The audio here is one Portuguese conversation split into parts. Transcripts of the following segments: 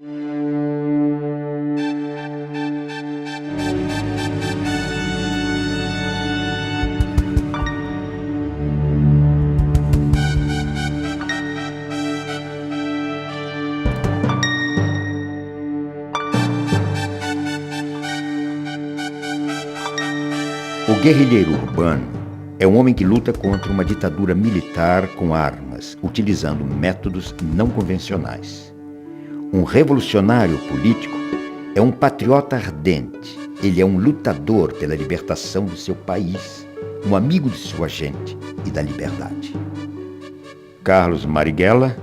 O guerrilheiro urbano é um homem que luta contra uma ditadura militar com armas, utilizando métodos não convencionais. Um revolucionário político é um patriota ardente. Ele é um lutador pela libertação do seu país, um amigo de sua gente e da liberdade. Carlos Marighella,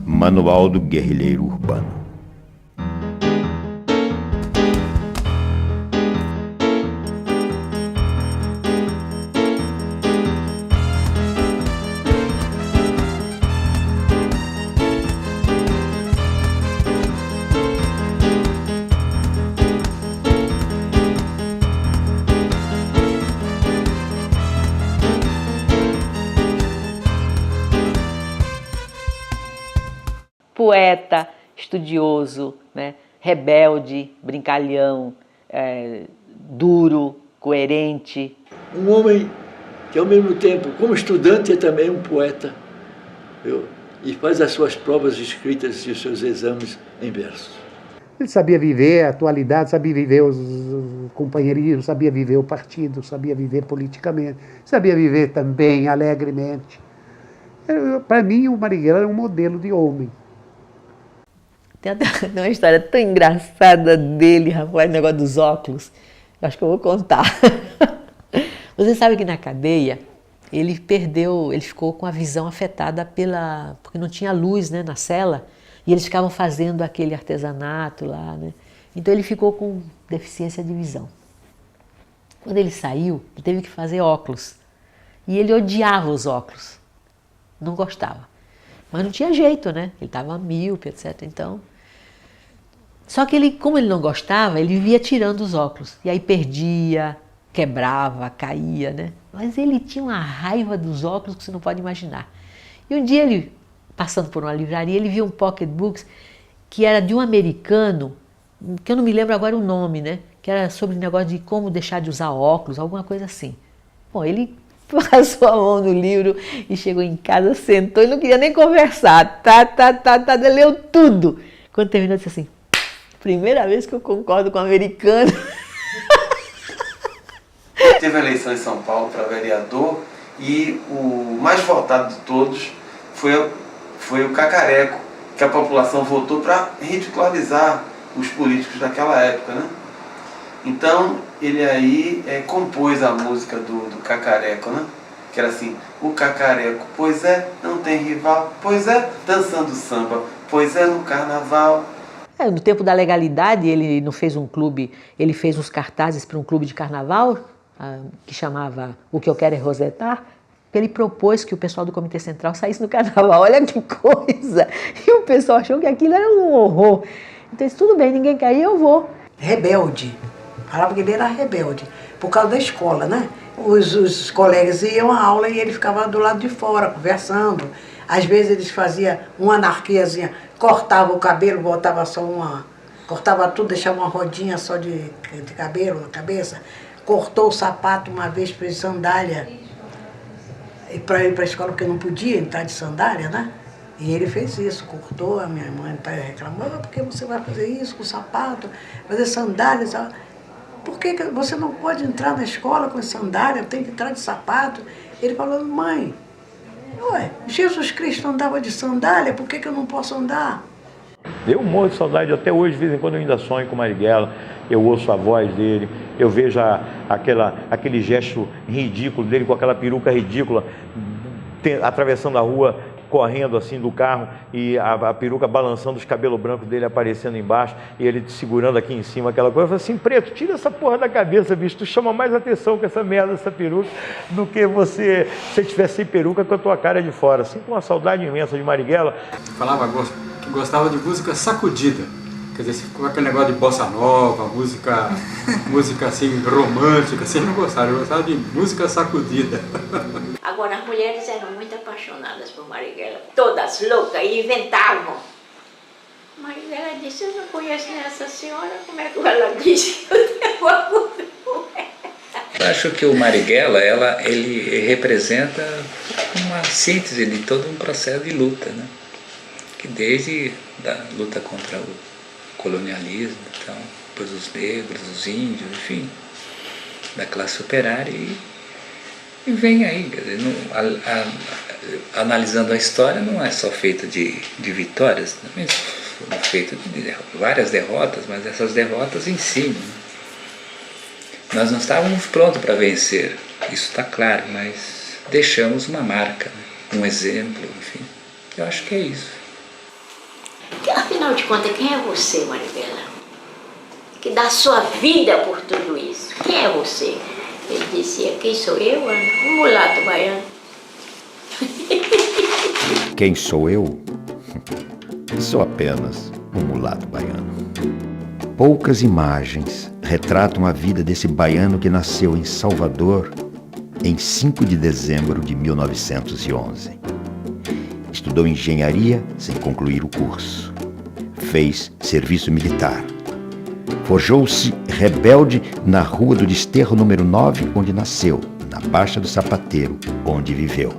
Manual do Guerrilheiro Urbano. Poeta, estudioso, né? Rebelde, brincalhão, duro, coerente. Um homem que, ao mesmo tempo, como estudante, é também um poeta, viu? E faz as suas provas escritas e os seus exames em versos. Ele sabia viver a atualidade, sabia viver os companheirismos, sabia viver o partido, sabia viver politicamente, sabia viver também alegremente. Para mim, o Marighella era um modelo de homem. Tem uma história tão engraçada dele, rapaz, o negócio dos óculos. Eu acho que eu vou contar. Você sabe que na cadeia, ele ficou com a visão afetada porque não tinha luz, né, na cela, e eles ficavam fazendo aquele artesanato lá, né? Então ele ficou com deficiência de visão. Quando ele saiu, ele teve que fazer óculos. E ele odiava os óculos. Não gostava. Mas não tinha jeito, né? Ele estava míope, etc. Então... Só que como ele não gostava, ele vivia tirando os óculos. E aí perdia, quebrava, caía, né? Mas ele tinha uma raiva dos óculos que você não pode imaginar. E um dia ele, passando por uma livraria, ele viu um pocketbook que era de um americano, que eu não me lembro agora o nome, né? Que era sobre o negócio de como deixar de usar óculos, alguma coisa assim. Bom, ele passou a mão no livro e chegou em casa, sentou e não queria nem conversar. Leu tudo. Quando terminou, disse assim: primeira vez que eu concordo com o americano. Teve a eleição em São Paulo para vereador e o mais votado de todos foi o Cacareco, que a população votou para ridicularizar os políticos daquela época, né? Então ele aí compôs a música do Cacareco, né? Que era assim: o Cacareco, pois é, não tem rival, pois é, dançando samba, pois é, no carnaval. No tempo da legalidade, ele não fez um clube, ele fez uns cartazes para um clube de carnaval, que chamava O Que Eu Quero É Rosetar, que ele propôs que o pessoal do Comitê Central saísse no carnaval. Olha que coisa! E o pessoal achou que aquilo era um horror. Então disse: tudo bem, ninguém quer ir, eu vou. Rebelde. Falava que ele era rebelde, por causa da escola, né? Os colegas iam à aula e ele ficava do lado de fora, conversando. Às vezes eles faziam uma anarquiazinha, cortava o cabelo, botava só cortava tudo, deixava uma rodinha só de cabelo na cabeça. Cortou o sapato uma vez, fez sandália, para ir para a escola, porque não podia entrar de sandália, né? E ele fez isso, cortou. A minha mãe reclamou: por que você vai fazer isso com o sapato, fazer sandálias? Por que você não pode entrar na escola com sandália, tem que entrar de sapato? Ele falou: mãe, ué, Jesus Cristo andava de sandália, por que eu não posso andar? Eu morro de saudade até hoje, de vez em quando eu ainda sonho com o Marighella, eu ouço a voz dele, eu vejo aquele gesto ridículo dele, com aquela peruca ridícula, atravessando a rua, correndo assim do carro, e a peruca balançando, os cabelos brancos dele aparecendo embaixo, e ele segurando aqui em cima aquela coisa. Eu falei assim: preto, tira essa porra da cabeça, bicho, tu chama mais atenção com essa merda, essa peruca, do que se você tivesse sem peruca com a tua cara de fora. Assim, com uma saudade imensa de Marighella. Falava que gostava de música sacudida, quer dizer, com aquele negócio de bossa nova, música assim, romântica, assim, não gostava, eu gostava de música sacudida. Agora, as mulheres eram muito apaixonadas por Marighella, todas loucas, e inventavam. Mas ela disse, eu não conheço essa senhora, como é que ela disse que eu tenho amor com ela? Eu acho que o Marighella, ele representa uma síntese de todo um processo de luta, né? Que desde a luta contra o colonialismo, então, depois os negros, os índios, enfim, da classe operária e vem aí, quer dizer, analisando a história, não é só feita de vitórias, também foram feitas de várias derrotas, mas essas derrotas em si, né? Nós não estávamos prontos para vencer, isso está claro, mas deixamos uma marca, né? Um exemplo, enfim, eu acho que é isso. Afinal de contas, quem é você, Marighella? Que dá sua vida por tudo isso. Quem é você? Ele dizia, quem sou eu? Um mulato baiano. Quem sou eu? Sou apenas um mulato baiano. Poucas imagens retratam a vida desse baiano que nasceu em Salvador em 5 de dezembro de 1911. Estudou engenharia sem concluir o curso. Fez serviço militar. Forjou-se rebelde na Rua do Desterro número 9, onde nasceu, na Baixa do Sapateiro, onde viveu.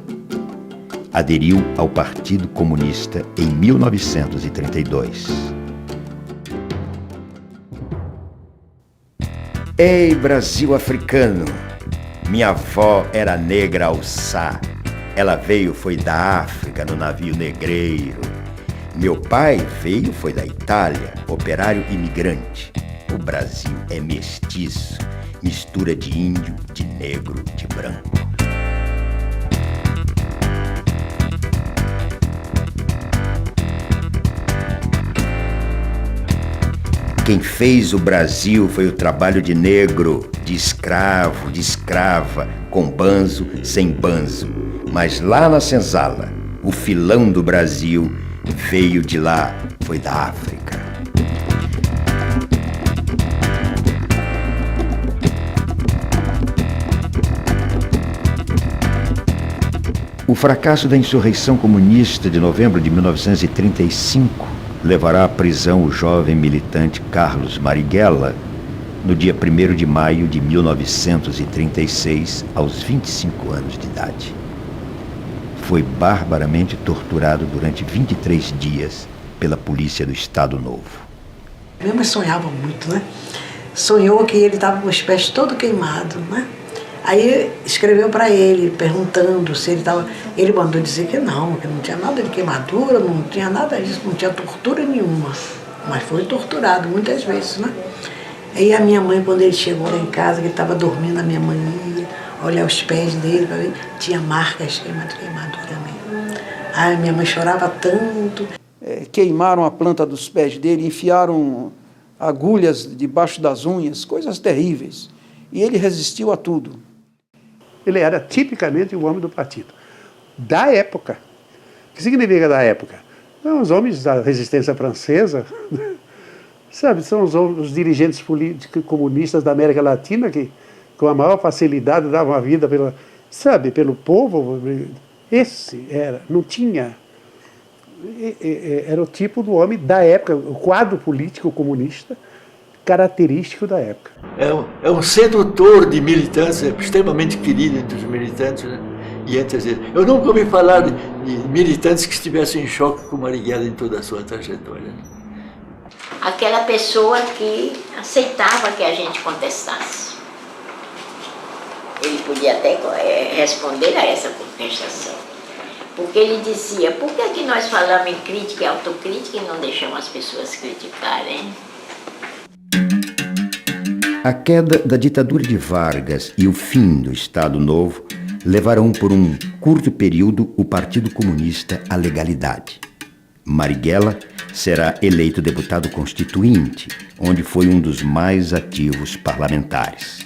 Aderiu ao Partido Comunista em 1932. Ei, Brasil africano! Minha avó era negra alçá. Ela veio, foi da África, no navio negreiro. Meu pai veio, foi da Itália, operário imigrante. O Brasil é mestiço, mistura de índio, de negro, de branco. Quem fez o Brasil foi o trabalho de negro, de escravo, de escrava, com banzo, sem banzo. Mas lá na senzala, o filão do Brasil veio de lá, foi da África. O fracasso da insurreição comunista de novembro de 1935 levará à prisão o jovem militante Carlos Marighella no dia 1º de maio de 1936, aos 25 anos de idade. Foi barbaramente torturado durante 23 dias pela polícia do Estado Novo. Minha mãe sonhava muito, né? Sonhou que ele estava com os pés todo queimado, né? Aí escreveu para ele, perguntando se ele estava... Ele mandou dizer que não tinha nada de queimadura, não tinha nada disso, não tinha tortura nenhuma. Mas foi torturado muitas vezes, né? Aí a minha mãe, quando ele chegou lá em casa, que ele estava dormindo, a minha mãe ia olhar os pés dele, para ver, tinha marcas de queimadura mesmo. Aí minha mãe chorava tanto. Queimaram a planta dos pés dele, enfiaram agulhas debaixo das unhas, coisas terríveis. E ele resistiu a tudo. Ele era tipicamente o homem do partido. Da época. O que significa da época? São os homens da resistência francesa, sabe? São os dirigentes políticos comunistas da América Latina que, com a maior facilidade, davam a vida pelo povo. Esse era, não tinha... Era o tipo do homem da época, o quadro político comunista característico da época. É um sedutor de militância, extremamente querido entre os militantes, né? E eu nunca ouvi falar de militantes que estivessem em choque com Marighella em toda a sua trajetória. Aquela pessoa que aceitava que a gente contestasse. Ele podia até responder a essa contestação. Porque ele dizia, por que nós falamos em crítica e autocrítica e não deixamos as pessoas criticarem? A queda da ditadura de Vargas e o fim do Estado Novo levarão por um curto período o Partido Comunista à legalidade. Marighella será eleito deputado constituinte, onde foi um dos mais ativos parlamentares.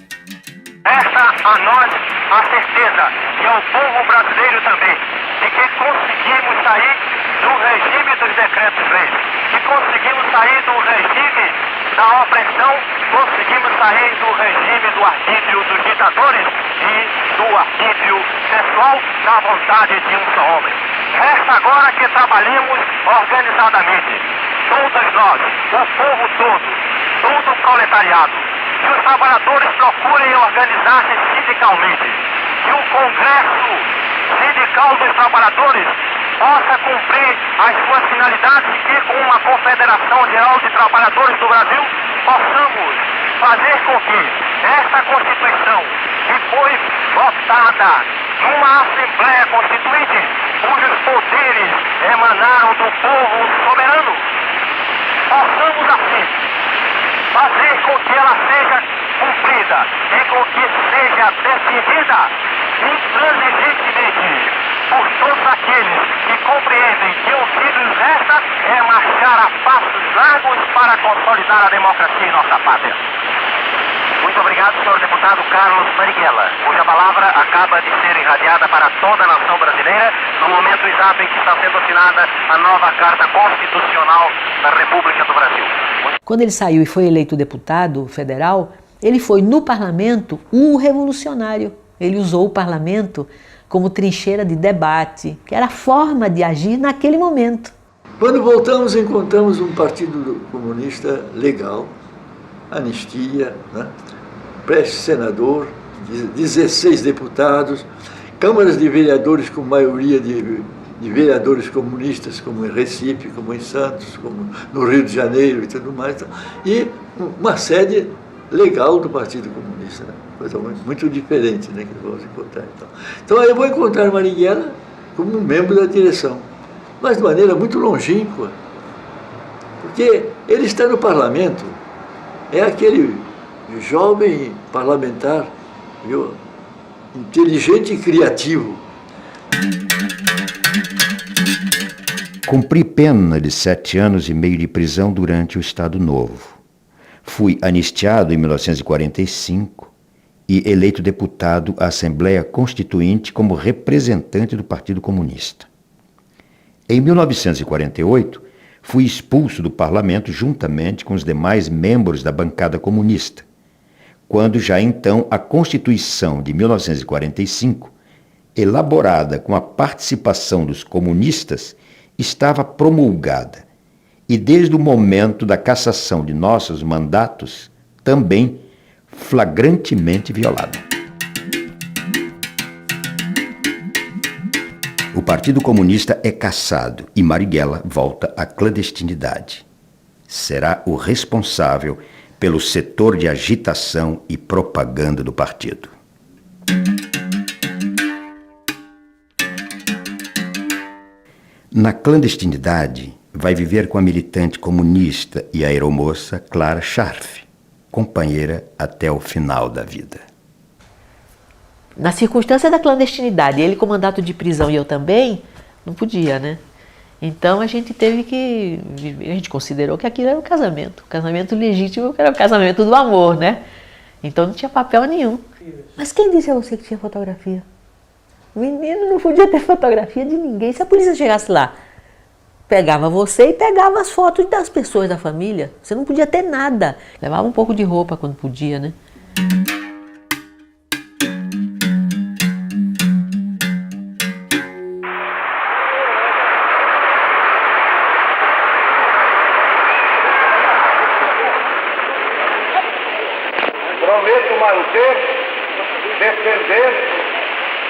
Essa a nós a certeza, e ao povo brasileiro também, de que conseguimos sair do regime dos decretos-leis, que conseguimos sair do regime da opressão, conseguimos sair do regime do arbítrio dos ditadores e do arbítrio pessoal da vontade de um só homem. Resta agora que trabalhemos organizadamente. todos nós, o povo todo o proletariado, que os trabalhadores procurem organizar-se sindicalmente, que o Congresso Sindical dos Trabalhadores possa cumprir as suas finalidades e que, com uma Confederação Geral de Trabalhadores do Brasil, possamos fazer com que esta Constituição, que foi votada numa Assembleia Constituinte, cujos poderes emanaram do povo soberano, possamos assim fazer com que ela seja cumprida e com que seja defendida intransigentemente por todos aqueles que compreendem que o que nos resta é marchar a passos largos para consolidar a democracia em nossa pátria. Muito obrigado, senhor deputado Carlos Marighella, cuja palavra acaba de ser irradiada para toda a nação brasileira no momento exato em que está sendo assinada a nova Carta Constitucional da República do Brasil. Quando ele saiu e foi eleito deputado federal, ele foi no parlamento um revolucionário. Ele usou o parlamento como trincheira de debate, que era a forma de agir naquele momento. Quando voltamos, encontramos um partido comunista legal, anistia, né? Pré-senador, 16 deputados, câmaras de vereadores com maioria de vereadores comunistas, como em Recife, como em Santos, como no Rio de Janeiro e tudo mais, e uma sede legal do Partido Comunista, né? Coisa muito diferente, né, que vamos encontrar. Então eu vou encontrar Marighella como um membro da direção, mas de maneira muito longínqua, porque ele está no parlamento, é aquele jovem parlamentar, viu, inteligente e criativo. Cumpri pena de 7 anos e meio de prisão durante o Estado Novo. Fui anistiado em 1945 e eleito deputado à Assembleia Constituinte como representante do Partido Comunista. Em 1948, fui expulso do parlamento juntamente com os demais membros da bancada comunista, quando já então a Constituição de 1945, elaborada com a participação dos comunistas, estava promulgada e desde o momento da cassação de nossos mandatos, também flagrantemente violada. O Partido Comunista é cassado e Marighella volta à clandestinidade. Será o responsável pelo setor de agitação e propaganda do partido. Na clandestinidade, vai viver com a militante comunista e aeromoça Clara Scharf, companheira até o final da vida. Na circunstância da clandestinidade, ele com mandato de prisão e eu também, não podia, né? Então a gente teve que... A gente considerou que aquilo era um casamento legítimo, que era o casamento do amor, né? Então não tinha papel nenhum. Mas quem disse a você que tinha fotografia? Menino, não podia ter fotografia de ninguém. Se a polícia chegasse lá, pegava você e pegava as fotos das pessoas da família. Você não podia ter nada. Levava um pouco de roupa quando podia, né? Prometo manter, defender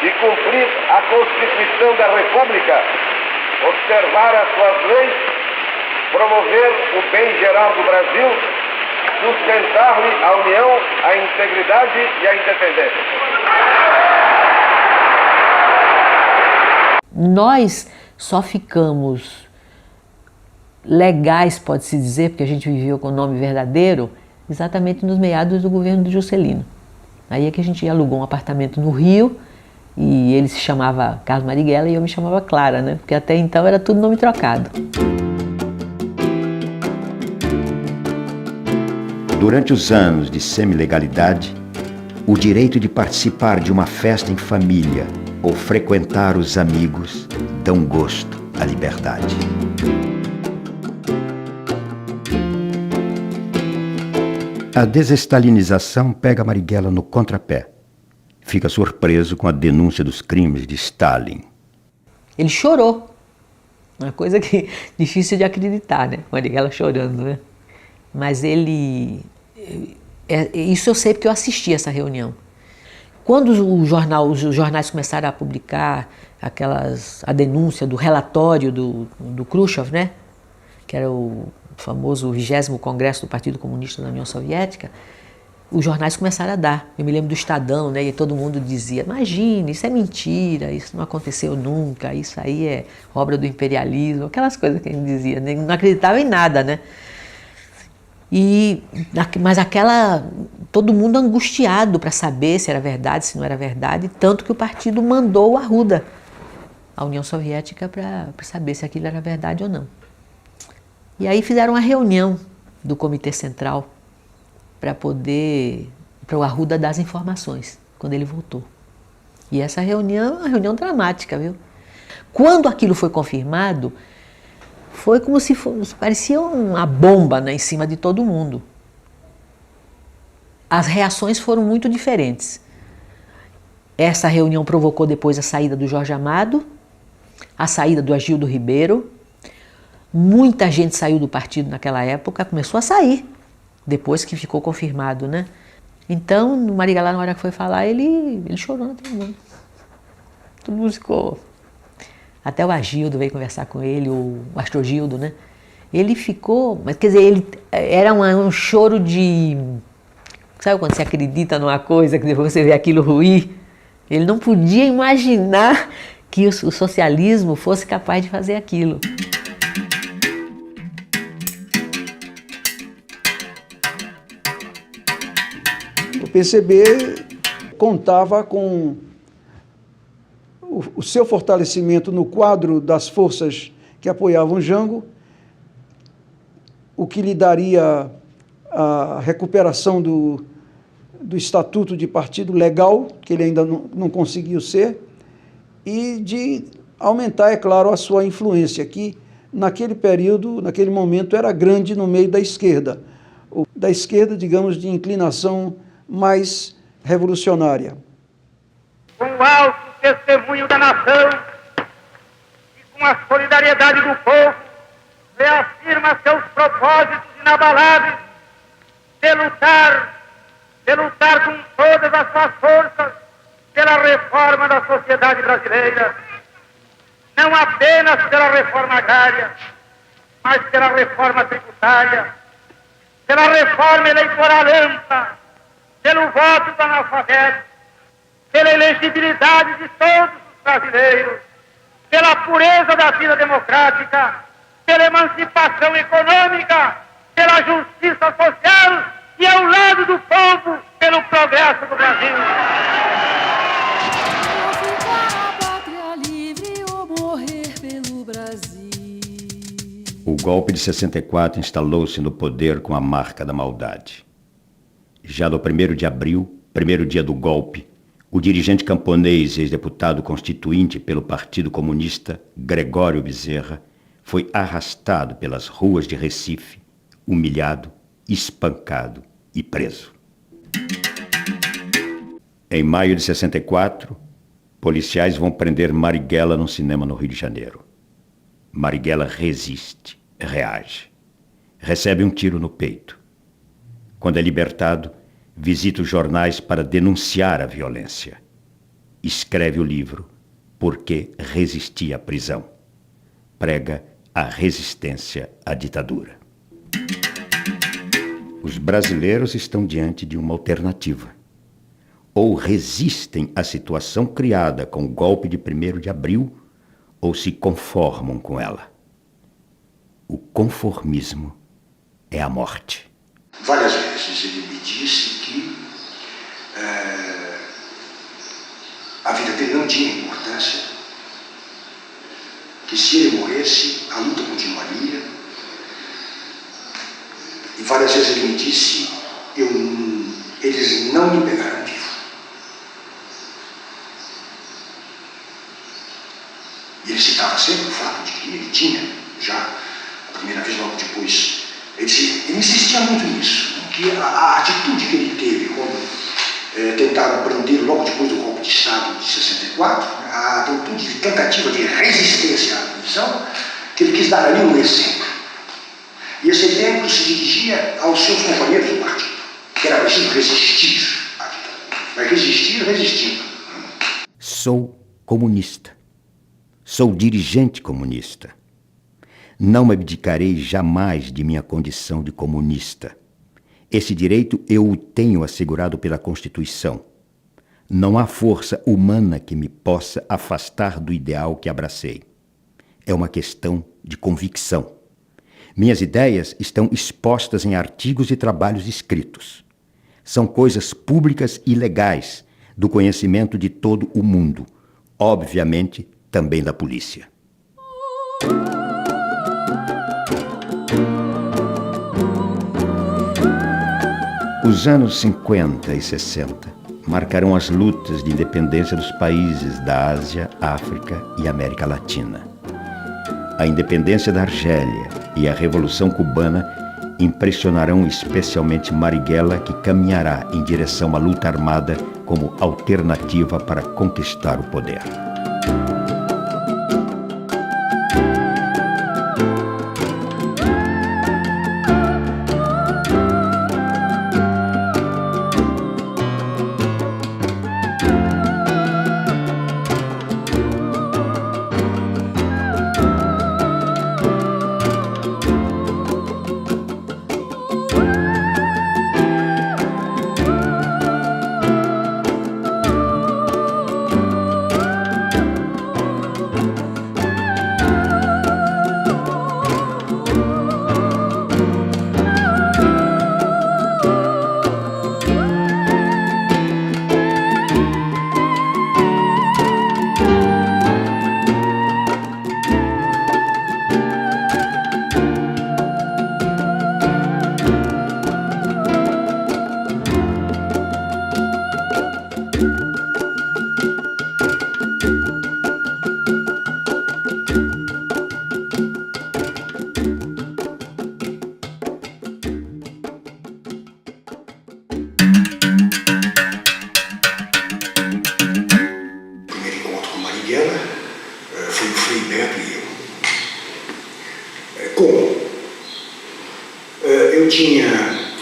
e cumprir a Constituição da República, observar as suas leis, promover o bem geral do Brasil, sustentar-lhe a união, a integridade e a independência. Nós só ficamos legais, pode-se dizer, porque a gente viveu com o nome verdadeiro, exatamente nos meados do governo do Juscelino. Aí é que a gente alugou um apartamento no Rio, e ele se chamava Carlos Marighella e eu me chamava Clara, né? Porque até então era tudo nome trocado. Durante os anos de semi-legalidade, o direito de participar de uma festa em família ou frequentar os amigos dão gosto à liberdade. A desestalinização pega Marighella no contrapé. Fica surpreso com a denúncia dos crimes de Stalin. Ele chorou. Uma coisa que difícil de acreditar, né? Marighella chorando, né? Mas ele... isso eu sei porque eu assisti essa reunião. Quando os jornais começaram a publicar a denúncia do relatório do Khrushchev, né? Que era o famoso 20º Congresso do Partido Comunista da União Soviética, os jornais começaram a dar. Eu me lembro do Estadão, né? E todo mundo dizia, imagine, isso é mentira, isso não aconteceu nunca, isso aí é obra do imperialismo, aquelas coisas que a gente dizia, né? Não acreditava em nada, né? Mas todo mundo angustiado para saber se era verdade, se não era verdade, tanto que o partido mandou o Arruda à União Soviética para saber se aquilo era verdade ou não. E aí fizeram uma reunião do Comitê Central para o Arruda dar as informações, quando ele voltou. E essa reunião é uma reunião dramática, viu? Quando aquilo foi confirmado, foi como se parecia uma bomba, né, em cima de todo mundo. As reações foram muito diferentes. Essa reunião provocou depois a saída do Jorge Amado, a saída do Agildo Ribeiro. Muita gente saiu do partido naquela época, começou a sair, depois que ficou confirmado, né? Então, o Marighella, na hora que foi falar, ele chorou na tribuna. Todo mundo ficou... Até o Agildo veio conversar com ele, o Astrogildo, né? Ele ficou... Mas, quer dizer, era um choro de... Sabe quando você acredita numa coisa, que depois você vê aquilo ruir? Ele não podia imaginar que o socialismo fosse capaz de fazer aquilo. O PCB contava com o seu fortalecimento no quadro das forças que apoiavam Jango, o que lhe daria a recuperação do estatuto de partido legal, que ele ainda não conseguiu ser, e de aumentar, é claro, a sua influência, que naquele período, naquele momento, era grande no meio da esquerda, digamos, de inclinação mais revolucionária. Com o alto testemunho da nação e com a solidariedade do povo, reafirma seus propósitos inabaláveis de lutar com todas as suas forças pela reforma da sociedade brasileira, não apenas pela reforma agrária, mas pela reforma tributária, pela reforma eleitoral ampla, pelo voto do analfabeto, pela elegibilidade de todos os brasileiros, pela pureza da vida democrática, pela emancipação econômica, pela justiça social e ao lado do povo, pelo progresso do Brasil. O golpe de 64 instalou-se no poder com a marca da maldade. Já no 1º de abril, primeiro dia do golpe, o dirigente camponês e ex-deputado constituinte pelo Partido Comunista, Gregório Bezerra, foi arrastado pelas ruas de Recife, humilhado, espancado e preso. Em maio de 64, policiais vão prender Marighella num cinema no Rio de Janeiro. Marighella resiste, reage. Recebe um tiro no peito. Quando é libertado, visita os jornais para denunciar a violência. Escreve o livro Por que Resisti à Prisão. Prega a resistência à ditadura. Os brasileiros estão diante de uma alternativa. Ou resistem à situação criada com o golpe de 1º de abril, ou se conformam com ela. O conformismo é a morte. Várias vezes ele me disse que a vida dele não tinha importância, que se ele morresse, a luta continuaria. E várias vezes ele me disse, eles não me pegaram vivo. E ele citava sempre o fato de que ele tinha, já a primeira vez, logo depois, ele insistia muito nisso, né? Que a atitude que ele teve quando tentaram prender logo depois do golpe de Estado de 64, a atitude de tentativa de resistência à prisão, que ele quis dar ali um exemplo. E esse exemplo se dirigia aos seus companheiros do partido, que era preciso resistir à ditadura. Mas resistir resistindo. Sou comunista. Sou dirigente comunista. Não me abdicarei jamais de minha condição de comunista. Esse direito eu o tenho assegurado pela Constituição. Não há força humana que me possa afastar do ideal que abracei. É uma questão de convicção. Minhas ideias estão expostas em artigos e trabalhos escritos. São coisas públicas e legais, do conhecimento de todo o mundo, obviamente também da polícia. Os anos 50 e 60 marcarão as lutas de independência dos países da Ásia, África e América Latina. A independência da Argélia e a Revolução Cubana impressionarão especialmente Marighella, que caminhará em direção à luta armada como alternativa para conquistar o poder.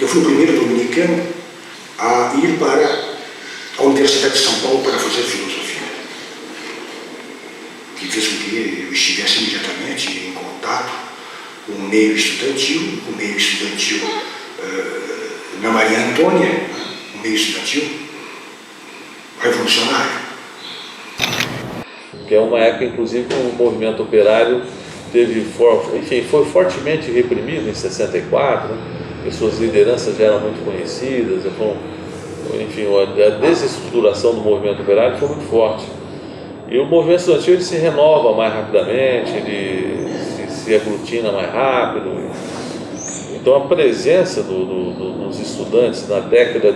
Eu fui o primeiro dominicano a ir para a Universidade de São Paulo para fazer filosofia, que fez com que eu estivesse imediatamente em contato com o meio estudantil, na Maria Antônia, o meio estudantil revolucionário. Que é uma época, inclusive, o movimento operário foi fortemente reprimido em 64, né? E suas lideranças já eram muito conhecidas, a desestruturação do movimento operário foi muito forte. E o movimento estudantil ele se renova mais rapidamente, ele se aglutina mais rápido. Então a presença dos estudantes na década,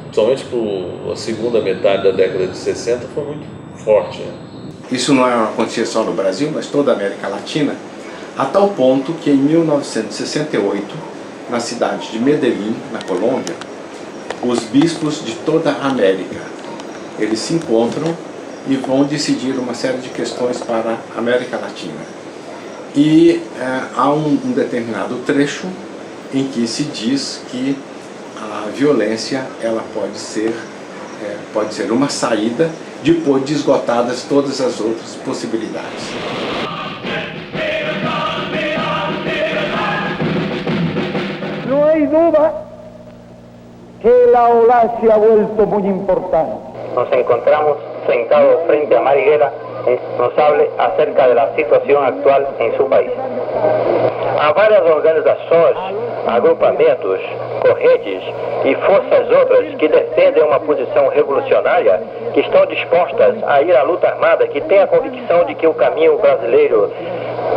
principalmente para a segunda metade da década de 60, foi muito forte. Né? Isso não acontecia só no Brasil, mas toda a América Latina, a tal ponto que em 1968, na cidade de Medellín, na Colômbia, os bispos de toda a América, eles se encontram e vão decidir uma série de questões para a América Latina. E há um determinado trecho em que se diz que a violência ela pode ser uma saída depois de esgotadas todas as outras possibilidades. No hay duda que la ola se ha vuelto muy importante. Nos encontramos sentados frente a Marighella, nos hable acerca de la situación actual en su país. Há várias organizações, agrupamentos, correntes e forças outras que defendem uma posição revolucionária, que estão dispostas a ir à luta armada, que têm a convicção de que o caminho brasileiro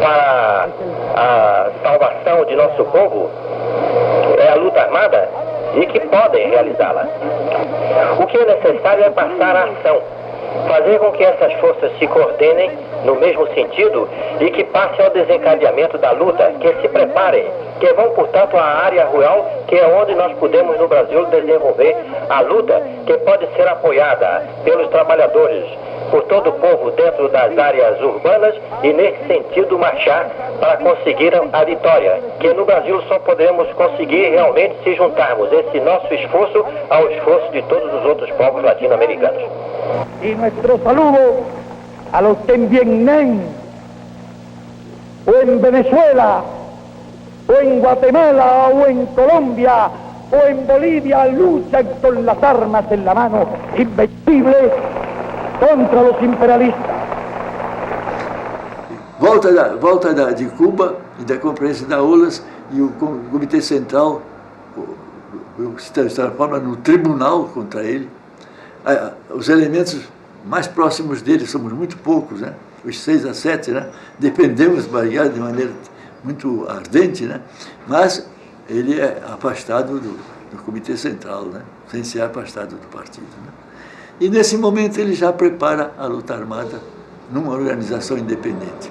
para a salvação de nosso povo é a luta armada e que podem realizá-la. O que é necessário é passar à ação, fazer com que essas forças se coordenem no mesmo sentido e que passem ao desencadeamento da luta, que se preparem, que vão, portanto, à área rural, que é onde nós podemos no Brasil desenvolver a luta, que pode ser apoiada pelos trabalhadores, por todo o povo dentro das áreas urbanas e, nesse sentido, marchar para conseguir a vitória, que no Brasil só podemos conseguir realmente se juntarmos esse nosso esforço ao esforço de todos os outros povos latino-americanos. Y nuestro saludo a los que en Vietnam, o en Venezuela, o en Guatemala, o en Colombia, o en Bolivia luchan con las armas en la mano, invencibles contra los imperialistas. Volta de Cuba e da Conferência da OLAS e o Comitê Central se transforma no tribunal contra ele. Os elementos mais próximos dele, somos muito poucos, né? Os 6 a 7, né? Dependemos de Marighella de maneira muito ardente, né? Mas ele é afastado do Comitê Central, né? Sem ser afastado do partido, né? E nesse momento ele já prepara a luta armada numa organização independente.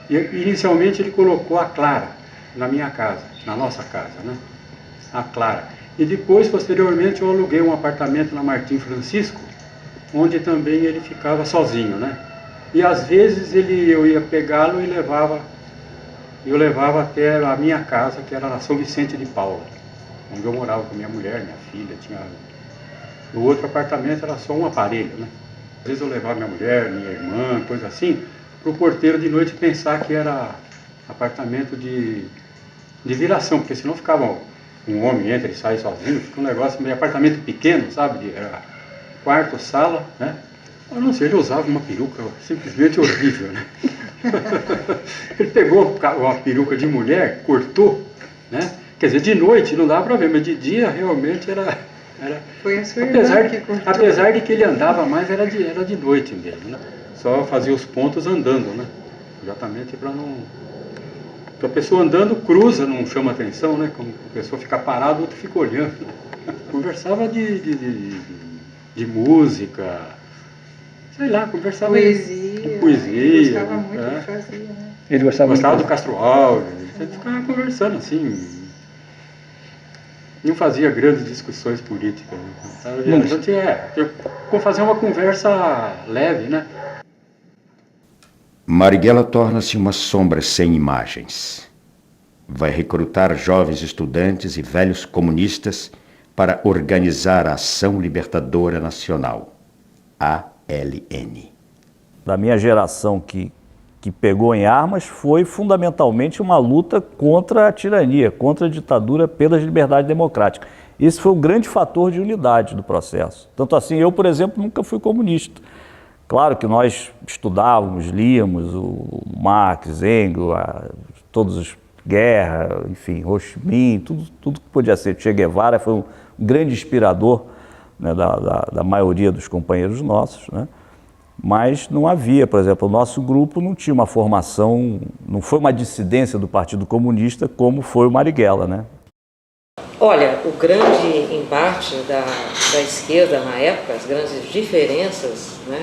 Inicialmente ele colocou a Clara na minha casa, na nossa casa, né? A Clara. E depois, posteriormente, eu aluguei um apartamento na Martim Francisco, onde também ele ficava sozinho, né? E às vezes eu ia pegá-lo e eu levava até a minha casa, que era na São Vicente de Paula, onde eu morava com minha mulher, minha filha. O outro apartamento era só um aparelho, né? Às vezes eu levava minha mulher, minha irmã, coisa assim, para o porteiro de noite pensar que era apartamento de viração, porque senão ficava um homem entra e sai sozinho, fica um negócio meio apartamento pequeno, sabe? Era quarto, sala, né? Eu não sei, ele usava uma peruca simplesmente horrível, né? Ele pegou uma peruca de mulher, cortou, né? Quer dizer, de noite não dava para ver, mas de dia realmente era Foi a sua irmã que cortou. Apesar de que ele andava mais, era de noite mesmo, né? Só fazia os pontos andando, né? Exatamente para não... Porque a pessoa andando cruza, não chama atenção, né? Como a pessoa fica parada, o outro fica olhando. Conversava de música, sei lá, conversava de poesia. Ele gostava muito de fazer, né? Ele gostava do Castro Alves, ele ficava conversando assim. Não fazia grandes discussões políticas, né? A gente fazer uma conversa leve, né? Marighella torna-se uma sombra sem imagens. Vai recrutar jovens estudantes e velhos comunistas para organizar a Ação Libertadora Nacional, ALN. Da minha geração que pegou em armas foi fundamentalmente uma luta contra a tirania, contra a ditadura pelas liberdades democráticas. Esse foi um grande fator de unidade do processo. Tanto assim, eu, por exemplo, nunca fui comunista. Claro que nós estudávamos, líamos o Marx, Engels, todos os Guerra, enfim, Ho Chi Minh, tudo que podia ser. Che Guevara foi um grande inspirador, né, da maioria dos companheiros nossos, né? Mas não havia, por exemplo, o nosso grupo não tinha uma formação, não foi uma dissidência do Partido Comunista como foi o Marighella, né? Olha, o grande embate da esquerda na época, as grandes diferenças, né,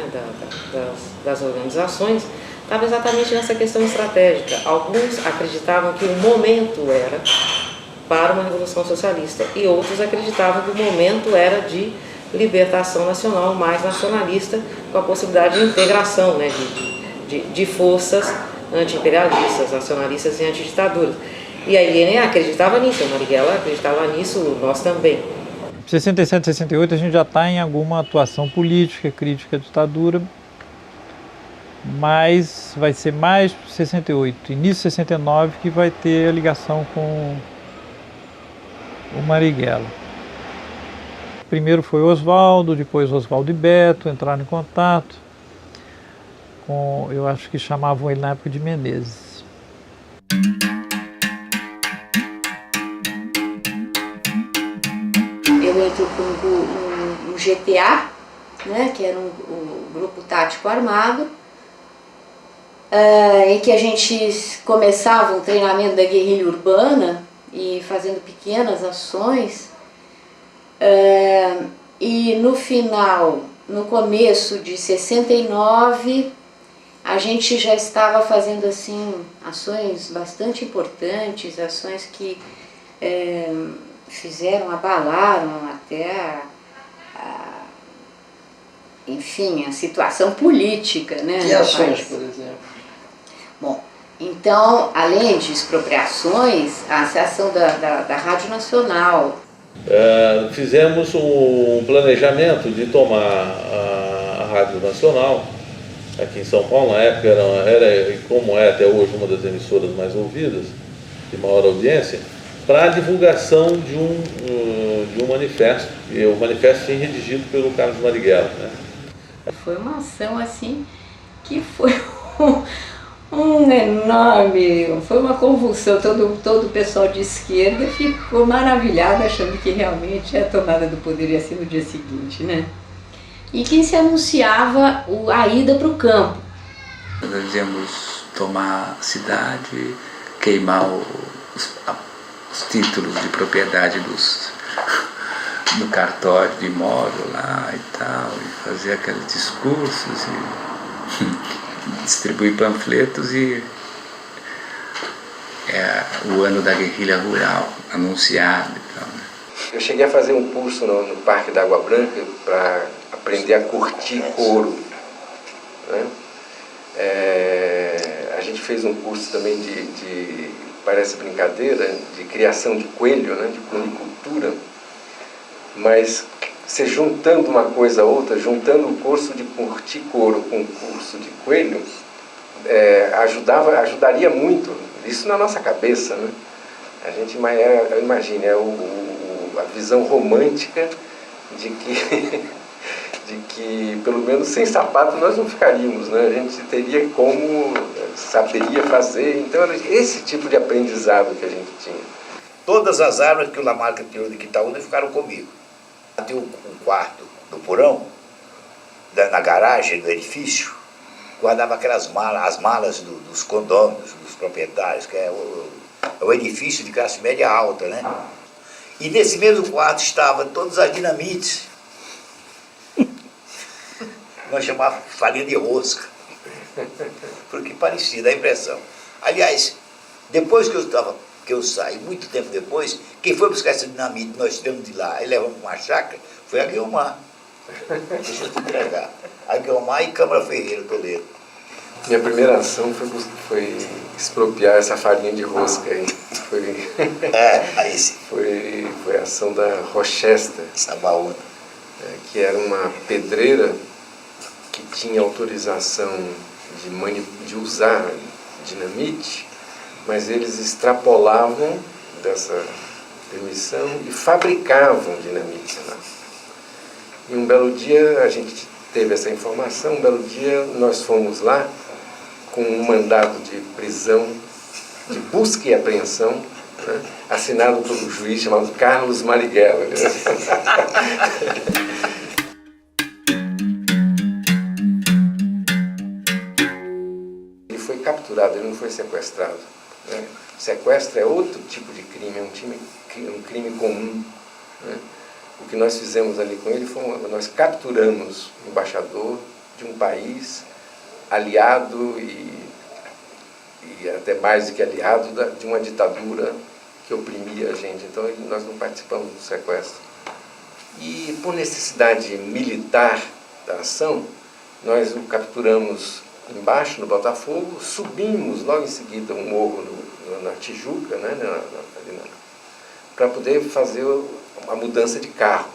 das organizações, estava exatamente nessa questão estratégica. Alguns acreditavam que o momento era para uma revolução socialista e outros acreditavam que o momento era de libertação nacional, mais nacionalista, com a possibilidade de integração, né, de forças anti-imperialistas, nacionalistas e antiditaduras. E a ILN acreditava nisso, a Marighella acreditava nisso, nós também. Em 67, 68 a gente já está em alguma atuação política, crítica à ditadura, mas vai ser mais 68, início de 69 que vai ter a ligação com o Marighella. Primeiro foi Oswaldo, depois Oswaldo e Beto entraram em contato com, eu acho que chamavam ele na época de Menezes. Eu entro no GTA, né, que era um grupo tático armado, em que a gente começava um treinamento da guerrilha urbana e fazendo pequenas ações. E no final, no começo de 69, a gente já estava fazendo assim ações bastante importantes, ações que abalaram até enfim, a situação política, né? Que ações, por exemplo? Bom, então, além de expropriações, a ação da Rádio Nacional. Fizemos um planejamento de tomar a Rádio Nacional, aqui em São Paulo. Na época era, como é até hoje, uma das emissoras mais ouvidas, de maior audiência, para a divulgação de um manifesto, e o manifesto foi redigido pelo Carlos Marighella, né? Foi uma ação assim que foi um enorme, foi uma convulsão. Todo o pessoal de esquerda ficou maravilhado, achando que realmente a tomada do poder ia ser no dia seguinte, né? E que se anunciava a ida para o campo. Nós dizemos tomar a cidade, queimar os títulos de propriedade do cartório de imóvel lá e tal, e fazer aqueles discursos e distribuir panfletos, e o ano da guerrilha rural anunciado e tal, né? Eu cheguei a fazer um curso no Parque da Água Branca para aprender a curtir couro, né? A gente fez um curso também parece brincadeira, de criação de coelho, né? De conicultura, mas você juntando uma coisa a outra, juntando o curso de curtir couro com o curso de coelho, ajudaria muito, isso na nossa cabeça, né? A gente imagina, a visão romântica de que pelo menos sem sapato nós não ficaríamos, né? A gente teria como, saberia fazer, então era esse tipo de aprendizado que a gente tinha. Todas as armas que o Lamarca tirou de Quitaúna ficaram comigo. Tem um quarto do porão, na garagem do edifício, guardava aquelas malas, as malas dos condôminos, dos proprietários, que é o edifício de classe média alta, né? E nesse mesmo quarto estavam todas as dinamites. Nós chamávamos farinha de rosca, porque parecia, dá a impressão. Aliás, depois que eu saí, muito tempo depois, quem foi buscar essa dinamite, nós tiramos de lá e levamos para uma chácara, foi a Guiomar. Deixa eu te entregar. A Guiomar e Câmara Ferreira, Toledo. Minha primeira ação foi expropriar essa farinha de rosca aí. Foi a ação da Rochester, Sabaúna, que era uma pedreira que tinha autorização de usar dinamite, mas eles extrapolavam dessa permissão e fabricavam dinamite lá. E um belo dia a gente teve essa informação, um belo dia nós fomos lá com um mandado de prisão, de busca e apreensão, né, assinado por um juiz chamado Carlos Marighella. Ele foi capturado, ele não foi sequestrado, né? Sequestro é outro tipo de crime, é um crime comum, né? O que nós fizemos ali com ele foi nós capturamos um embaixador de um país aliado e até mais do que aliado de uma ditadura que oprimia a gente. Então nós não participamos do sequestro. E por necessidade militar da ação, nós o capturamos embaixo no Botafogo, subimos logo em seguida um morro na Tijuca, né, para poder fazer a mudança de carro.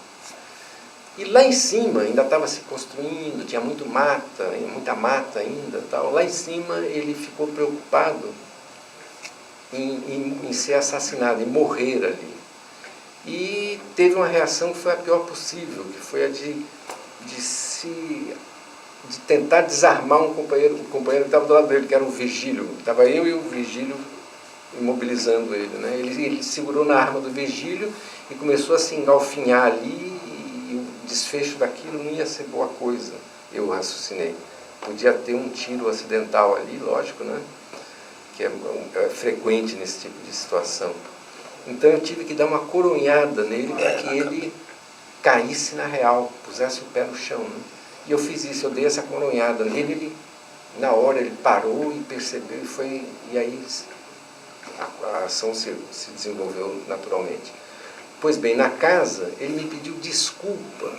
E lá em cima ainda estava se construindo, tinha muita mata ainda, tal. Lá em cima ele ficou preocupado em ser assassinado, em morrer ali. E teve uma reação que foi a pior possível, que foi a de tentar desarmar o companheiro que estava do lado dele, que era o Vigílio. Estava eu e o Vigílio imobilizando ele, né? Ele segurou na arma do Vigílio e começou a se engalfinhar ali, e o desfecho daquilo não ia ser boa coisa, eu raciocinei. Podia ter um tiro acidental ali, lógico, né? Que é frequente nesse tipo de situação. Então eu tive que dar uma coronhada nele para que ele caísse na real, pusesse o pé no chão, né? E eu fiz isso, eu dei essa coronhada nele, ele, na hora ele parou e percebeu, e aí a ação se desenvolveu naturalmente. Pois bem, na casa ele me pediu desculpa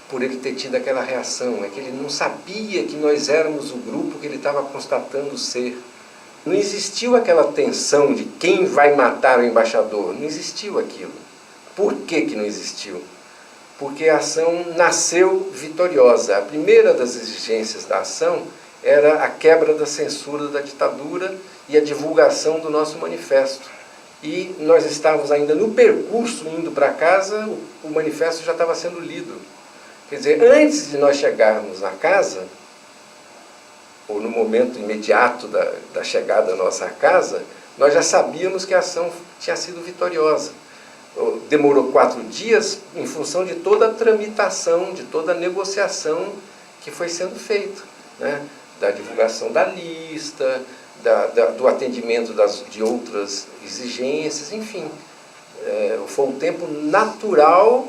por ele ter tido aquela reação, é que ele não sabia que nós éramos o grupo que ele estava constatando ser. Não existiu aquela tensão de quem vai matar o embaixador, não existiu aquilo. Por que que não existiu? Porque a ação nasceu vitoriosa. A primeira das exigências da ação era a quebra da censura da ditadura e a divulgação do nosso manifesto. E nós estávamos ainda no percurso, indo para casa, o manifesto já estava sendo lido. Quer dizer, antes de nós chegarmos na casa, ou no momento imediato da chegada à nossa casa, nós já sabíamos que a ação tinha sido vitoriosa. Demorou 4 dias em função de toda a tramitação, de toda a negociação que foi sendo feita, né? Da divulgação da lista, do atendimento de outras exigências, enfim. Foi um tempo natural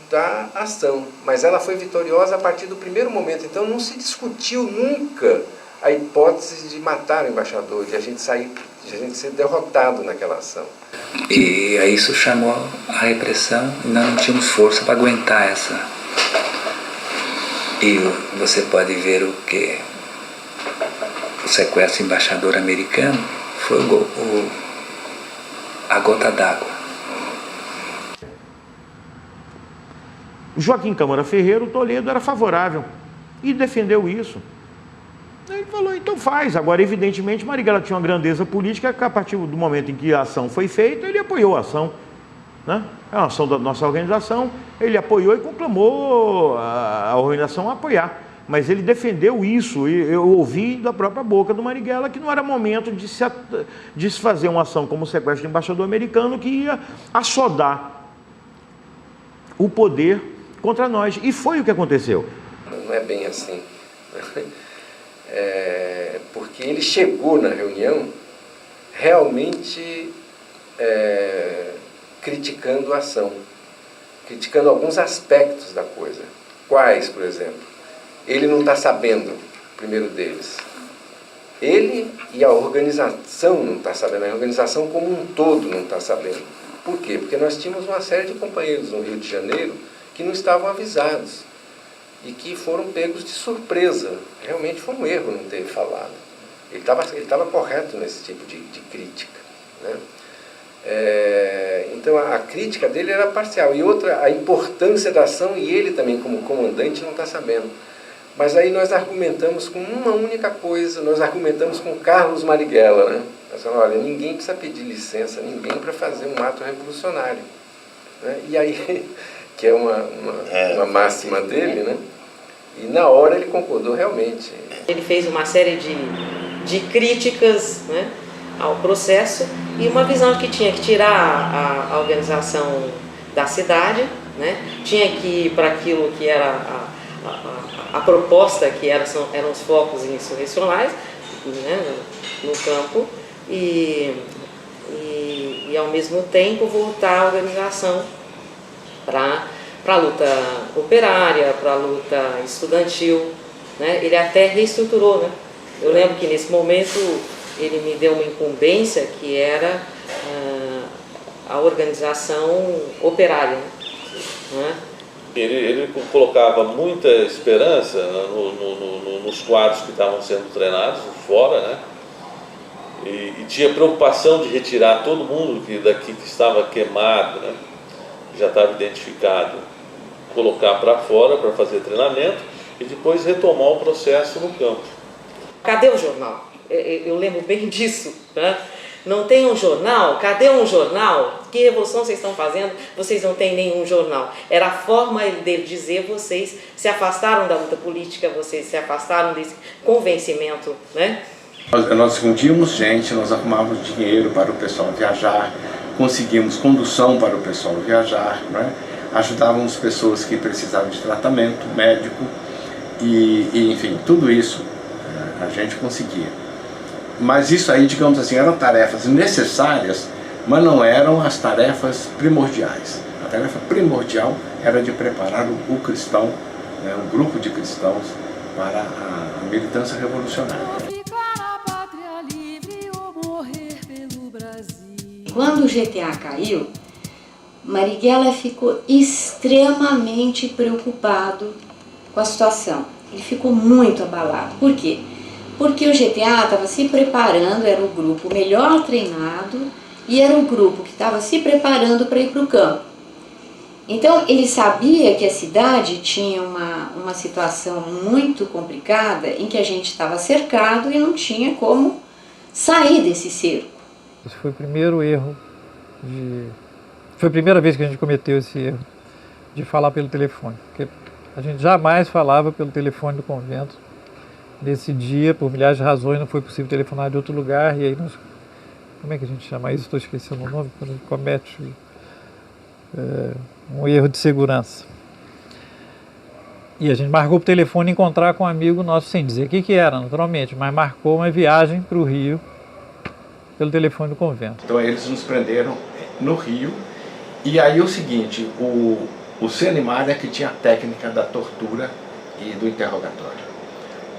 da ação, mas ela foi vitoriosa a partir do primeiro momento. Então não se discutiu nunca a hipótese de matar o embaixador, de a gente ser derrotado naquela ação. E aí isso chamou a repressão e nós não tínhamos força para aguentar essa. E você pode ver o que o sequestro do embaixador americano foi a gota d'água. Joaquim Câmara Ferreira, o Toledo, era favorável e defendeu isso. Ele falou, então faz. Agora, evidentemente, Marighella tinha uma grandeza política que a partir do momento em que a ação foi feita, ele apoiou a ação. Né? É uma ação da nossa organização, ele apoiou e conclamou a organização a apoiar. Mas ele defendeu isso, e eu ouvi da própria boca do Marighella que não era momento de se fazer uma ação como o sequestro do embaixador americano que ia assodar o poder contra nós. E foi o que aconteceu. Não é bem assim. Porque ele chegou na reunião realmente criticando a ação, criticando alguns aspectos da coisa. Quais, por exemplo? Ele não está sabendo, o primeiro deles. Ele e a organização não está sabendo, a organização como um todo não está sabendo. Por quê? Porque nós tínhamos uma série de companheiros no Rio de Janeiro que não estavam avisados e que foram pegos de surpresa. Realmente foi um erro não ter falado. Ele estava correto nesse tipo de crítica, né? Então a crítica dele era parcial. E outra, a importância da ação, e ele também como comandante não está sabendo. Mas aí nós argumentamos com uma única coisa, nós argumentamos com Carlos Marighella, né? Nós falamos, olha, ninguém precisa pedir licença, ninguém para fazer um ato revolucionário. Né? E aí, que é uma máxima dele, né? E na hora ele concordou realmente. Ele fez uma série de críticas, né, ao processo e uma visão que tinha que tirar a organização da cidade, né? Tinha que ir para aquilo que era a proposta, que eram os focos insurrecionais, né, no campo, e ao mesmo tempo voltar a organização para a luta operária, para a luta estudantil, né? Ele até reestruturou, né? Eu lembro que nesse momento ele me deu uma incumbência que era a organização operária, né? Ele colocava muita esperança nos quadros que estavam sendo treinados fora, né? E tinha preocupação de retirar todo mundo daqui que estava queimado, né? Já estava identificado, colocar para fora para fazer treinamento e depois retomar o processo no campo. Cadê o jornal? Eu lembro bem disso, né? Não tem um jornal? Cadê um jornal? Que revolução vocês estão fazendo? Vocês não têm nenhum jornal. Era a forma dele dizer, vocês se afastaram da luta política, vocês se afastaram desse convencimento, né? Nós fundíamos gente, nós arrumávamos dinheiro para o pessoal viajar, conseguimos condução para o pessoal viajar, né? Ajudávamos pessoas que precisavam de tratamento médico e enfim, tudo isso a gente conseguia. Mas isso aí, digamos assim, eram tarefas necessárias, mas não eram as tarefas primordiais. A tarefa primordial era de preparar o cristão, né, um grupo de cristãos para a militância revolucionária. Quando o GTA caiu, Marighella ficou extremamente preocupado com a situação. Ele ficou muito abalado. Por quê? Porque o GTA estava se preparando, era o grupo melhor treinado e era o grupo que estava se preparando para ir para o campo. Então ele sabia que a cidade tinha uma situação muito complicada em que a gente estava cercado e não tinha como sair desse cerco. Esse foi o primeiro erro, foi a primeira vez que a gente cometeu esse erro de falar pelo telefone, porque a gente jamais falava pelo telefone do convento. Nesse dia, por milhares de razões, não foi possível telefonar de outro lugar, e aí nós, como é que a gente chama isso? Estou esquecendo o nome, quando a gente comete um erro de segurança. E a gente marcou por telefone encontrar com um amigo nosso, sem dizer o que era, naturalmente, mas marcou uma viagem para o Rio pelo telefone do convento. Então eles nos prenderam no Rio, e aí o seguinte, o Senimar é que tinha a técnica da tortura e do interrogatório.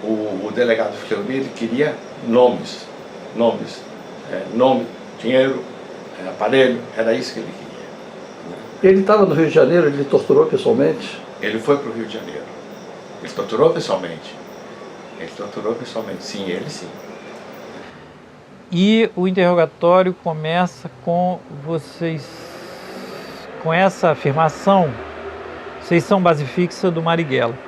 O delegado Fleury, ele queria nomes, nome, dinheiro, aparelho, era isso que ele queria. Ele estava no Rio de Janeiro, ele torturou pessoalmente? Ele foi para o Rio de Janeiro. Ele torturou pessoalmente. Sim, ele sim. E o interrogatório começa com vocês, com essa afirmação, vocês são base fixa do Marighella.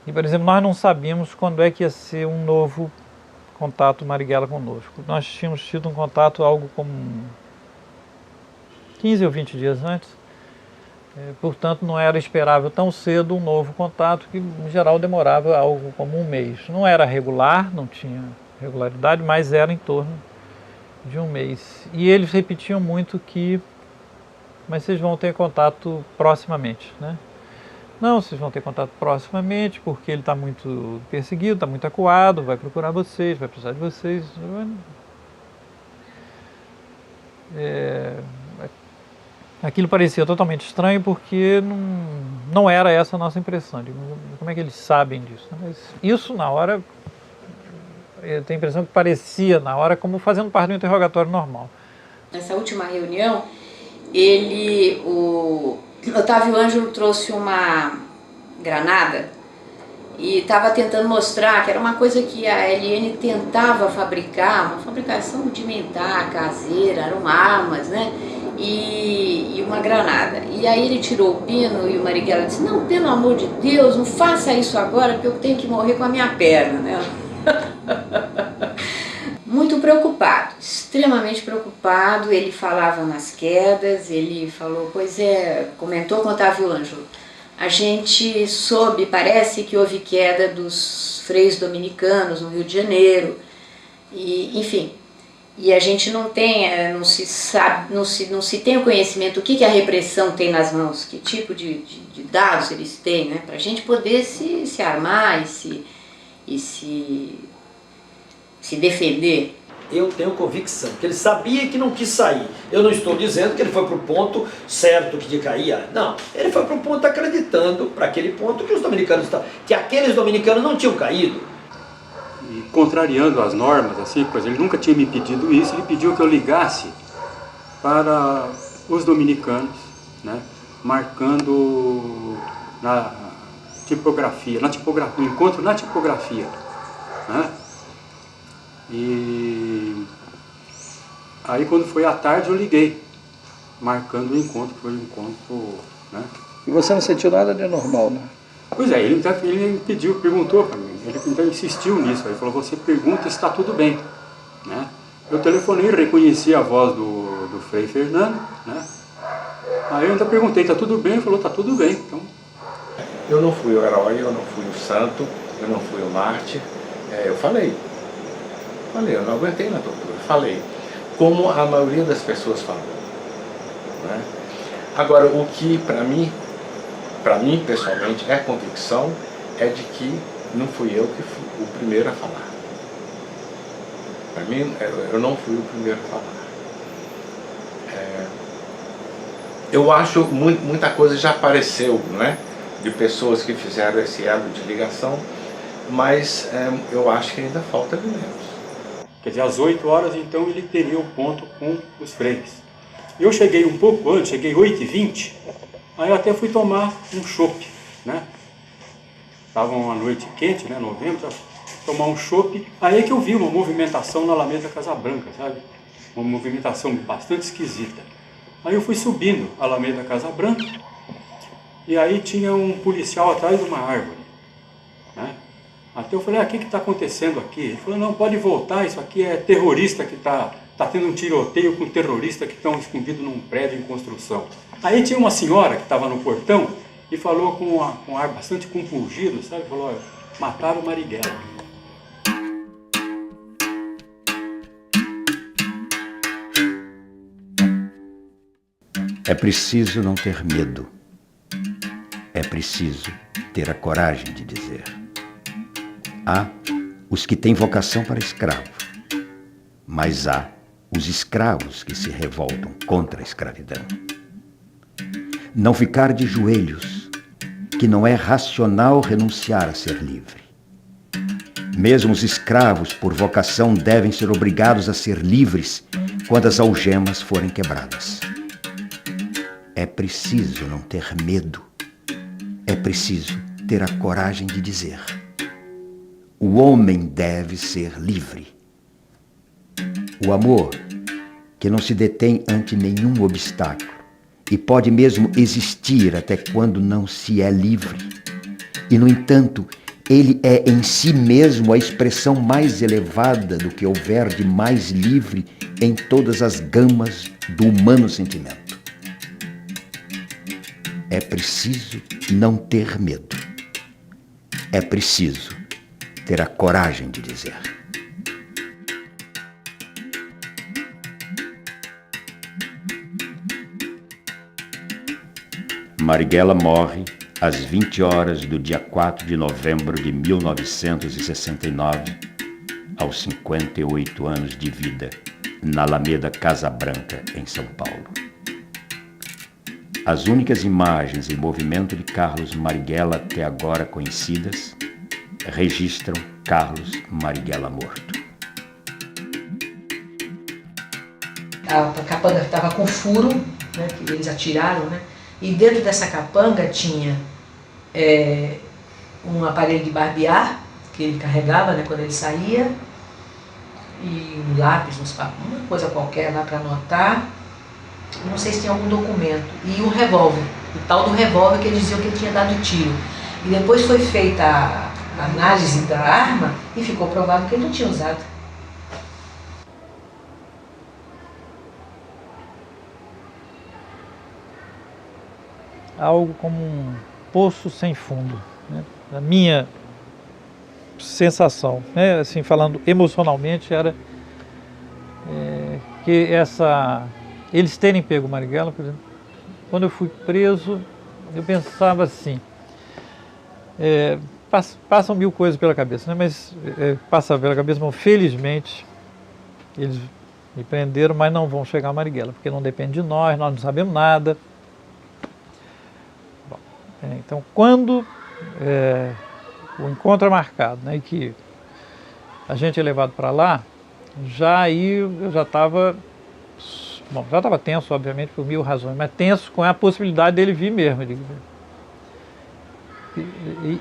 E, por exemplo, nós não sabíamos quando é que ia ser um novo contato Marighella conosco. Nós tínhamos tido um contato algo como 15 ou 20 dias antes, portanto não era esperável tão cedo um novo contato, que em geral demorava algo como um mês. Não era regular, não tinha regularidade, mas era em torno de um mês. E eles repetiam muito que, mas vocês vão ter contato proximamente, né? Não, vocês vão ter contato proximamente, porque ele está muito perseguido, está muito acuado, vai procurar vocês, vai precisar de vocês. Aquilo parecia totalmente estranho, porque não era essa a nossa impressão. Como é que eles sabem disso? Mas isso, na hora, eu tenho a impressão que parecia, na hora, como fazendo parte do interrogatório normal. Nessa última reunião, o Otávio Ângelo trouxe uma granada e estava tentando mostrar que era uma coisa que a LN tentava fabricar, uma fabricação rudimentar, caseira, eram armas, né? E uma granada. E aí ele tirou o pino e o Marighella disse: não, pelo amor de Deus, não faça isso agora, porque eu tenho que morrer com a minha perna, né? Muito preocupado, extremamente preocupado. Ele falava nas quedas, ele falou, comentou com Otávio Ângelo. A gente soube, parece que houve queda dos freios dominicanos no Rio de Janeiro, e, enfim, e a gente não tem, não se tem o conhecimento do que a repressão tem nas mãos, que tipo de dados eles têm, né, para a gente poder se armar e se defender. Eu tenho convicção que ele sabia que não quis sair. Eu não estou dizendo que ele foi para o ponto certo que caía. Não, ele foi para o ponto acreditando, para aquele ponto que os dominicanos que aqueles dominicanos não tinham caído. E contrariando as normas, assim, pois ele nunca tinha me pedido isso, ele pediu que eu ligasse para os dominicanos, né, marcando na tipografia, no encontro na tipografia, né? E aí quando foi à tarde eu liguei, marcando o encontro, foi um encontro, né? E você não sentiu nada de anormal, né? Pois é, ele perguntou para mim, ele então insistiu nisso, ele falou, você pergunta se está tudo bem, né? Eu telefonei, reconheci a voz do Frei Fernando, né? Aí eu ainda perguntei, está tudo bem? Ele falou, está tudo bem. Então... Eu não fui o herói, eu não fui o santo, eu não fui o mártir, eu falei, eu não aguentei na tortura, falei, como a maioria das pessoas falam, né? Agora, o que para mim pessoalmente é convicção, é de que não fui eu que fui o primeiro a falar. Para mim, eu não fui o primeiro a falar. Eu acho muita coisa já apareceu, né, de pessoas que fizeram esse elo de ligação, mas eu acho que ainda falta elementos. Quer dizer, às 8 horas, então, ele teria o ponto com os freis. Eu cheguei um pouco antes, cheguei 8h20, aí eu até fui tomar um chopp, né? Estava uma noite quente, né, novembro, tomar um chopp, aí é que eu vi uma movimentação na Alameda Casa Branca, sabe? Uma movimentação bastante esquisita. Aí eu fui subindo a Alameda Casa Branca, e aí tinha um policial atrás de uma árvore, né? Até eu falei, o que está acontecendo aqui? Ele falou, não, pode voltar, isso aqui é terrorista que está tendo um tiroteio com terroristas que estão escondidos num prédio em construção. Aí tinha uma senhora que estava no portão e falou com um ar bastante compungido, sabe? Falou, olha, mataram o Marighella. É preciso não ter medo. É preciso ter a coragem de dizer. Há os que têm vocação para escravo, mas há os escravos que se revoltam contra a escravidão. Não ficar de joelhos, que não é racional renunciar a ser livre. Mesmo os escravos, por vocação, devem ser obrigados a ser livres quando as algemas forem quebradas. É preciso não ter medo. É preciso ter a coragem de dizer. O homem deve ser livre. O amor, que não se detém ante nenhum obstáculo e pode mesmo existir até quando não se é livre. E, no entanto, ele é em si mesmo a expressão mais elevada do que houver de mais livre em todas as gamas do humano sentimento. É preciso não ter medo. É preciso ter a coragem de dizer. Marighella morre às 20 horas do dia 4 de novembro de 1969, aos 58 anos de vida, na Alameda Casa Branca, em São Paulo. As únicas imagens em movimento de Carlos Marighella até agora conhecidas registram Carlos Marighella morto. A capanga estava com furo, né, que eles atiraram, né, e dentro dessa capanga tinha um aparelho de barbear que ele carregava, né, quando ele saía, e um lápis, uma coisa qualquer lá para anotar. Não sei se tinha algum documento, e um revólver, o tal do revólver que eles diziam que ele tinha dado tiro. E depois foi feita a análise da arma e ficou provado que ele não tinha usado. Algo como um poço sem fundo, né? A minha sensação, né? Assim, falando emocionalmente, era que eles terem pego o Marighella, por exemplo, quando eu fui preso, eu pensava assim, passam mil coisas pela cabeça, né? Mas passa pela cabeça, mas felizmente eles me prenderam, mas não vão chegar a Marighella, porque não depende de nós não sabemos nada. Bom, então, quando o encontro é marcado, né, e que a gente é levado para lá, eu já estava tenso, obviamente, por mil razões, mas tenso com a possibilidade dele vir mesmo.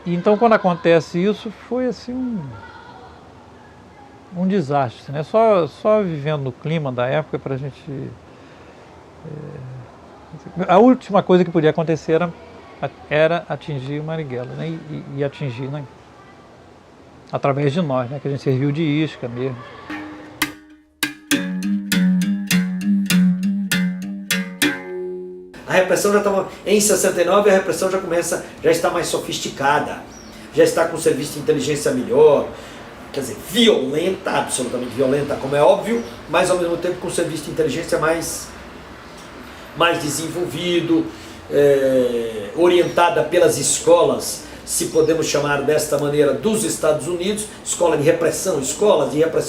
Então, quando acontece isso, foi assim um desastre, né? Só vivendo no clima da época para a gente... a última coisa que podia acontecer era atingir o Marighella, né? E atingir, né? Através de nós, né? Que a gente serviu de isca mesmo. A repressão já estava, em 69, a repressão já está mais sofisticada, já está com o serviço de inteligência melhor, quer dizer, violenta, absolutamente violenta, como é óbvio, mas ao mesmo tempo com o serviço de inteligência mais desenvolvido, orientada pelas escolas, se podemos chamar desta maneira, dos Estados Unidos, escolas de repressão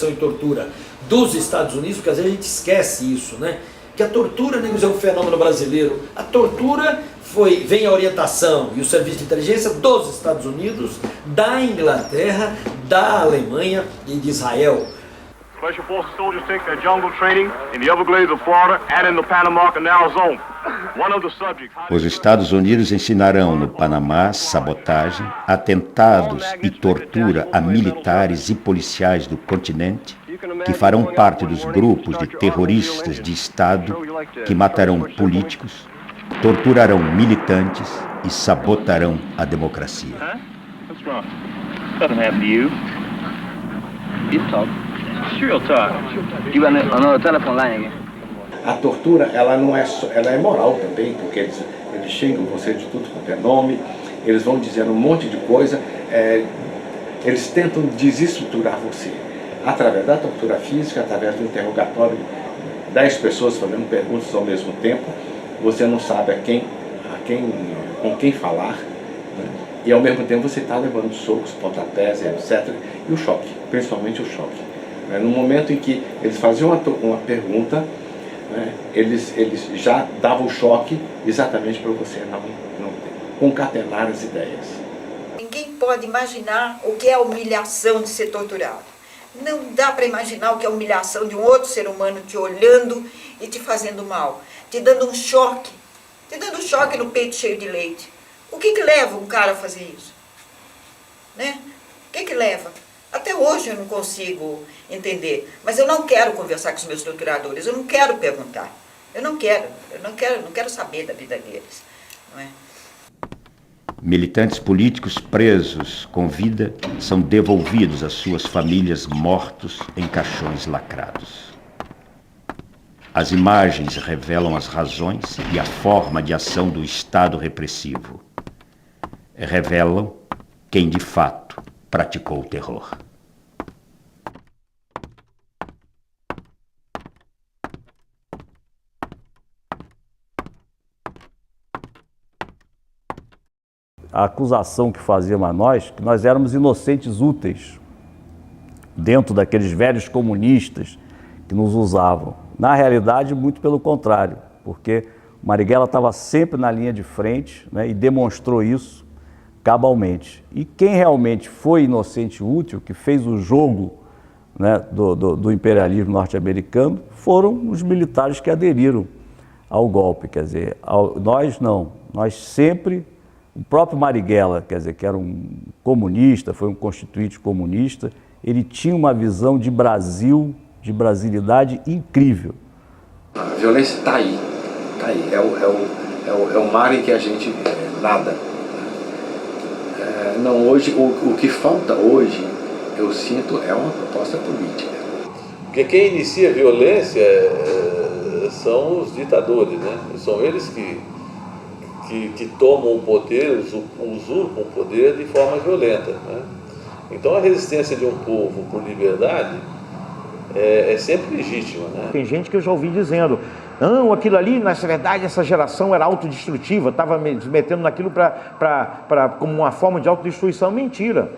e tortura dos Estados Unidos, porque às vezes a gente esquece isso, né? Que a tortura nem é um fenômeno brasileiro. A tortura vem a orientação e o serviço de inteligência dos Estados Unidos, da Inglaterra, da Alemanha e de Israel. Special Forces soldiers take their jungle training in the Everglades of Florida and in the Panama Canal Zone. One of the subjects... Os Estados Unidos ensinarão no Panamá sabotagem, atentados e tortura a militares e policiais do continente que farão parte dos grupos de terroristas de Estado que matarão políticos, torturarão militantes e sabotarão a democracia. A tortura, ela não é só, ela é moral também, porque eles xingam você de tudo quanto é nome, eles vão dizendo um monte de coisa, eles tentam desestruturar você. Através da tortura física, através do interrogatório, 10 pessoas fazendo perguntas ao mesmo tempo, você não sabe com quem falar, né? E ao mesmo tempo você está levando socos, pontapés, etc. E o choque, principalmente o choque. No momento em que eles faziam uma pergunta, né, eles já davam o choque exatamente para você não concatenar as ideias. Ninguém pode imaginar o que é a humilhação de ser torturado. Não dá para imaginar o que é a humilhação de um outro ser humano te olhando e te fazendo mal, te dando um choque no peito cheio de leite. O que leva um cara a fazer isso? Né? O que leva? Até hoje eu não consigo entender, mas eu não quero conversar com os meus torturadores, eu não quero perguntar, eu não quero saber da vida deles, não é? Militantes políticos presos com vida são devolvidos às suas famílias mortos em caixões lacrados. As imagens revelam as razões e a forma de ação do Estado repressivo. Revelam quem de fato praticou o terror. A acusação que faziam a nós, que nós éramos inocentes úteis, dentro daqueles velhos comunistas que nos usavam. Na realidade, muito pelo contrário, porque Marighella estava sempre na linha de frente, né, e demonstrou isso cabalmente. E quem realmente foi inocente útil, que fez o jogo, né, do imperialismo norte-americano, foram os militares que aderiram ao golpe. Quer dizer, nós não, nós sempre... O próprio Marighella, quer dizer, que era um comunista, foi um constituinte comunista, ele tinha uma visão de Brasil, de brasilidade incrível. A violência está aí, é o mar em que a gente nada. Não, hoje, o que falta hoje, eu sinto, é uma proposta política. Porque quem inicia a violência são os ditadores, né? São eles que tomam o poder, usurpam o poder de forma violenta, né? Então a resistência de um povo por liberdade é sempre legítima, né? Tem gente que eu já ouvi dizendo, não, aquilo ali, na verdade, essa geração era autodestrutiva, estava me metendo naquilo como uma forma de autodestruição. Mentira.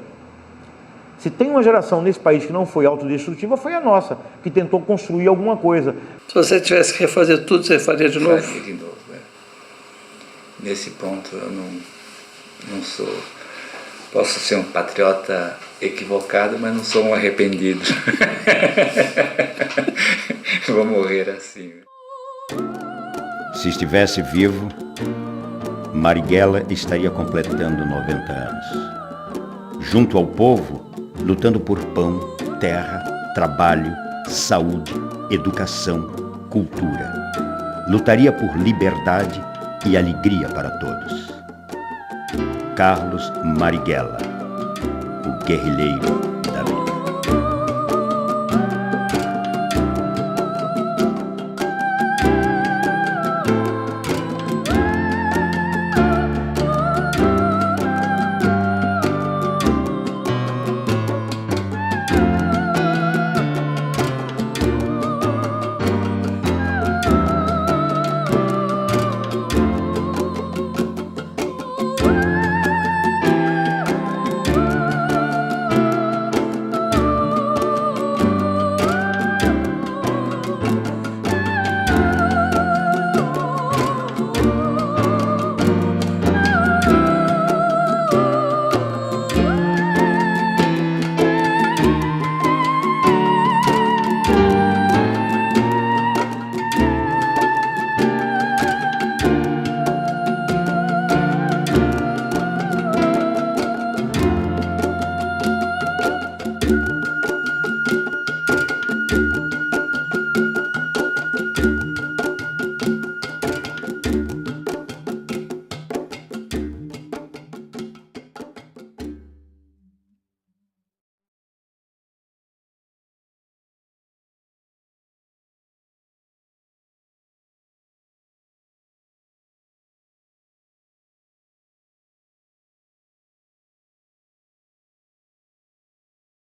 Se tem uma geração nesse país que não foi autodestrutiva, foi a nossa, que tentou construir alguma coisa. Se você tivesse que refazer tudo, você faria de novo? Faria de novo, Nesse ponto eu não sou... Posso ser um patriota equivocado, mas não sou um arrependido. Vou morrer assim. Se estivesse vivo, Marighella estaria completando 90 anos. Junto ao povo, lutando por pão, terra, trabalho, saúde, educação, cultura. Lutaria por liberdade e alegria para todos. Carlos Marighella, o guerrilheiro